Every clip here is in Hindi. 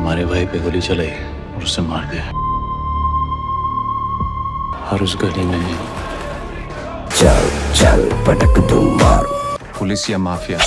हमारे भाई पे गोली चलाई और उसे मार दिया। और उस गली में चल चल पटक दूं मार। पुलिस या माफिया?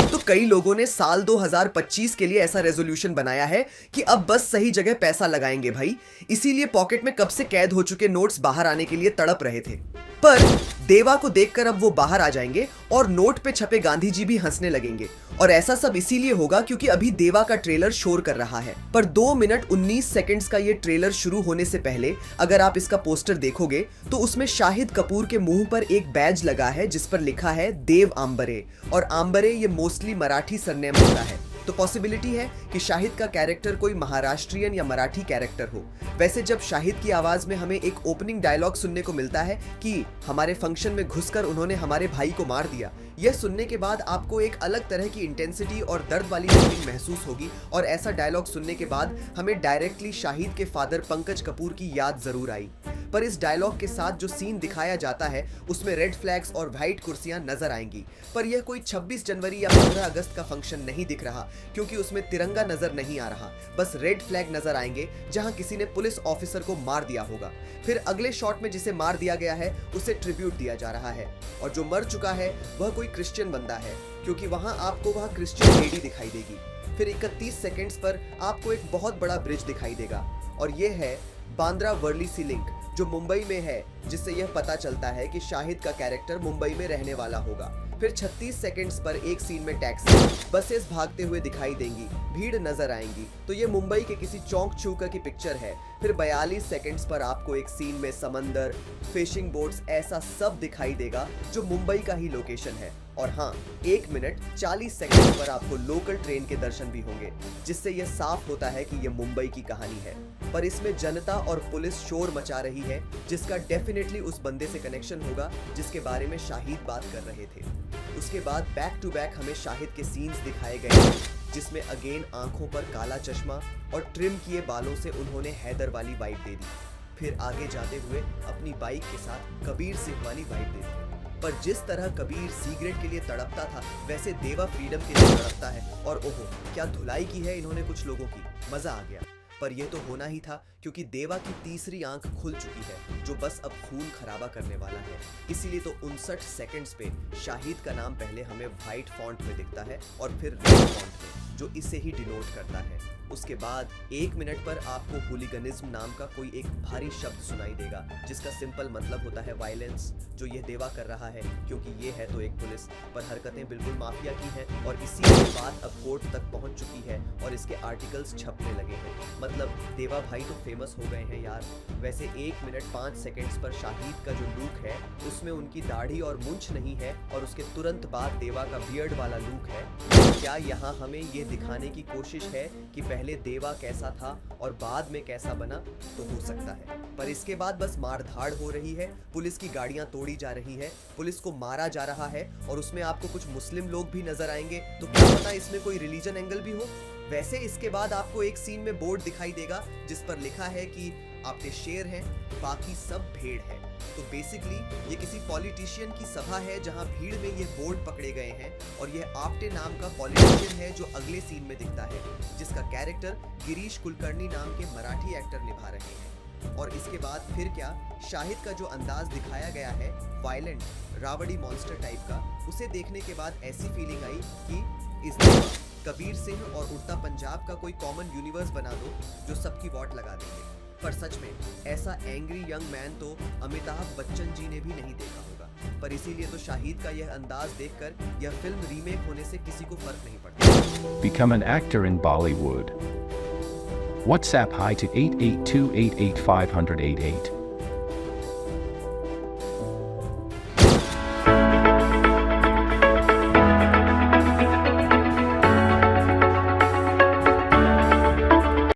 तो कई लोगों ने साल 2025 के लिए ऐसा रेजोल्यूशन बनाया है कि अब बस सही जगह पैसा लगाएंगे भाई। इसीलिए पॉकेट में कब से कैद हो चुके नोट्स बाहर आने के लिए तड़प रहे थे। पर देवा को देखकर अब वो बाहर आ जाएंगे और नोट पे छपे गांधी जी भी हंसने लगेंगे। और ऐसा सब इसीलिए होगा क्योंकि अभी देवा का ट्रेलर शोर कर रहा है। पर 2 मिनट 19 सेकंड्स का ये ट्रेलर शुरू होने से पहले अगर आप इसका पोस्टर देखोगे तो उसमें शाहिद कपूर के मुंह पर एक बैज लगा है जिस पर लिखा है देव आंबरे। और आंबरे ये मोस्टली मराठी सरनेम होता है, तो पॉसिबिलिटी है कि शाहिद का कैरेक्टर कोई महाराष्ट्रियन या मराठी कैरेक्टर हो। वैसे जब शाहिद की आवाज में हमें एक ओपनिंग डायलॉग सुनने को मिलता है कि हमारे फंक्शन में घुसकर उन्होंने हमारे भाई को मार दिया, यह सुनने के बाद आपको एक अलग तरह की इंटेंसिटी और दर्द वाली फीलिंग महसूस होगी। और ऐसा डायलॉग सुनने के बाद हमें डायरेक्टली शाहिद के फादर पंकज कपूर की याद जरूर आई। पर इस डायलॉग के साथ जो सीन दिखाया जाता है उसमें रेड फ्लैग्स और व्हाइट कुर्सियां नजर आएंगी। पर यह कोई 26 जनवरी या 15 अगस्त का फंक्शन नहीं दिख रहा, क्योंकि उसमें तिरंगा नजर नहीं आ रहा, बस रेड फ्लैग नजर आएंगे जहां किसी ने पुलिस ऑफिसर को मार दिया होगा। फिर अगले शॉट में जिसे मार दिया गया है उसे ट्रिब्यूट दिया जा रहा है, और जो मर चुका है वह कोई क्रिश्चियन बंदा है, क्योंकि वहां आपको वह क्रिश्चियन लेडी दिखाई देगी। फिर 31 सेकेंड्स पर आपको एक बहुत बड़ा ब्रिज दिखाई देगा, और यह है बांद्रा वर्ली सी लिंक जो मुंबई में है, जिससे यह पता चलता है कि शाहिद का कैरेक्टर मुंबई में रहने वाला होगा। फिर 36 सेकंड्स पर एक सीन में टैक्सी बसेस भागते हुए दिखाई देंगी, भीड़ नजर आएंगी, तो ये मुंबई के किसी चौक चूका की पिक्चर है। फिर 42 सेकंड्स पर आपको एक सीन में समंदर, फिशिंग बोट्स, ऐसा सब दिखाई देगा जो मुंबई का ही लोकेशन है। और हाँ, 1 मिनट 40 सेकंड पर आपको लोकल ट्रेन के दर्शन भी होंगे, जिससे यह साफ होता है कि यह मुंबई की कहानी है। पर इसमें जनता और पुलिस शोर मचा रही है, जिसका डेफिनेटली उस बंदे से कनेक्शन होगा जिसके बारे में शाहिद बात कर रहे थे। उसके बाद बैक टू बैक हमें शाहिद के सीन्स दिखाए गए हैं, जिसमें अगेन आंखों पर काला चश्मा और ट्रिम किए बालों से उन्होंने हैदर वाली वाइब दे दी। फिर आगे जाते हुए अपनी बाइक के साथ कबीर सिंह वाली वाइब दे दी। पर जिस तरह कबीर सिगरेट के लिए तड़पता था, वैसे देवा फ्रीडम के लिए तड़पता है। और ओहो, क्या धुलाई की है इन्होंने कुछ लोगों की, मजा आ गया। पर यह तो होना ही था, क्योंकि देवा की तीसरी आंख खुल चुकी है, जो बस अब खून खराबा करने वाला है। इसीलिए तो 59 सेकंड्स पे शाहिद का नाम पहले हमें व्हाइट फॉन्ट में दिखता है और फिर रेड फॉन्ट में, जो इसे ही डिनोट करता है। उसके बाद 1 मिनट पर आपको हुलिगनिज्म नाम का कोई एक भारी शब्द सुनाई देगा, जिसका सिंपल मतलब होता है वायलेंस, जो यह देवा कर रहा है, क्योंकि ये है तो एक पुलिस, पर हरकतें बिल्कुल माफिया की हैं। और इसी के बाद अब कोर्ट तक पहुंच चुकी है और इसके आर्टिकल्स छपने लगे हैं। मतलब देवा भाई तो फेमस हो गए हैं यार। वैसे 1 मिनट 5 सेकंड्स पर शाहिद का जो लुक है उसमें उनकी दाढ़ी और मूंछ नहीं है, और उसके तुरंत बाद देवा का बियर्ड वाला लुक है। क्या यहाँ हमें ये दिखाने की कोशिश है कि पहले देवा कैसा था और बाद में कैसा बना? तो हो सकता है, पर इसके बाद बस मारधाड़ हो रही है, पुलिस की गाड़ियां तोड़ी जा रही है, पुलिस को मारा जा रहा है, और उसमें आपको कुछ मुस्लिम लोग भी नजर आएंगे। तो क्या पता इसमें कोई रिलीजन एंगल भी हो। वैसे इसके बाद आपको एक सीन में बोर्ड दिखाई देगा जिस पर लिखा है कि आपके शेर हैं, बाकी सब भेड़ है। तो बेसिकली ये किसी पॉलिटिशियन की सभा है जहां भीड़ में ये बोर्ड पकड़े गए हैं, और यह आपटे नाम का पॉलिटिशियन है जो अगले सीन में दिखता है, जिसका कैरेक्टर गिरीश कुलकर्णी नाम के मराठी एक्टर निभा रहे हैं। और इसके बाद फिर क्या, शाहिद का जो अंदाज दिखाया गया है वायलेंट रावड़ी मॉन्स्टर टाइप का, उसे देखने के बाद ऐसी फीलिंग आई कि इस देवा, कबीर सिंह और उड़ता पंजाब का कोई कॉमन यूनिवर्स बना दो जो सबकी वॉट लगा देंगे। पर सच में ऐसा एंग्री यंग मैन तो अमिताभ बच्चन जी ने भी नहीं देखा होगा। पर इसीलिए तो शाहिद का यह अंदाज देखकर यह फिल्म रीमेक होने से किसी को फर्क नहीं पड़ता। Become an actor in Bollywood. WhatsApp hi to 8828850088.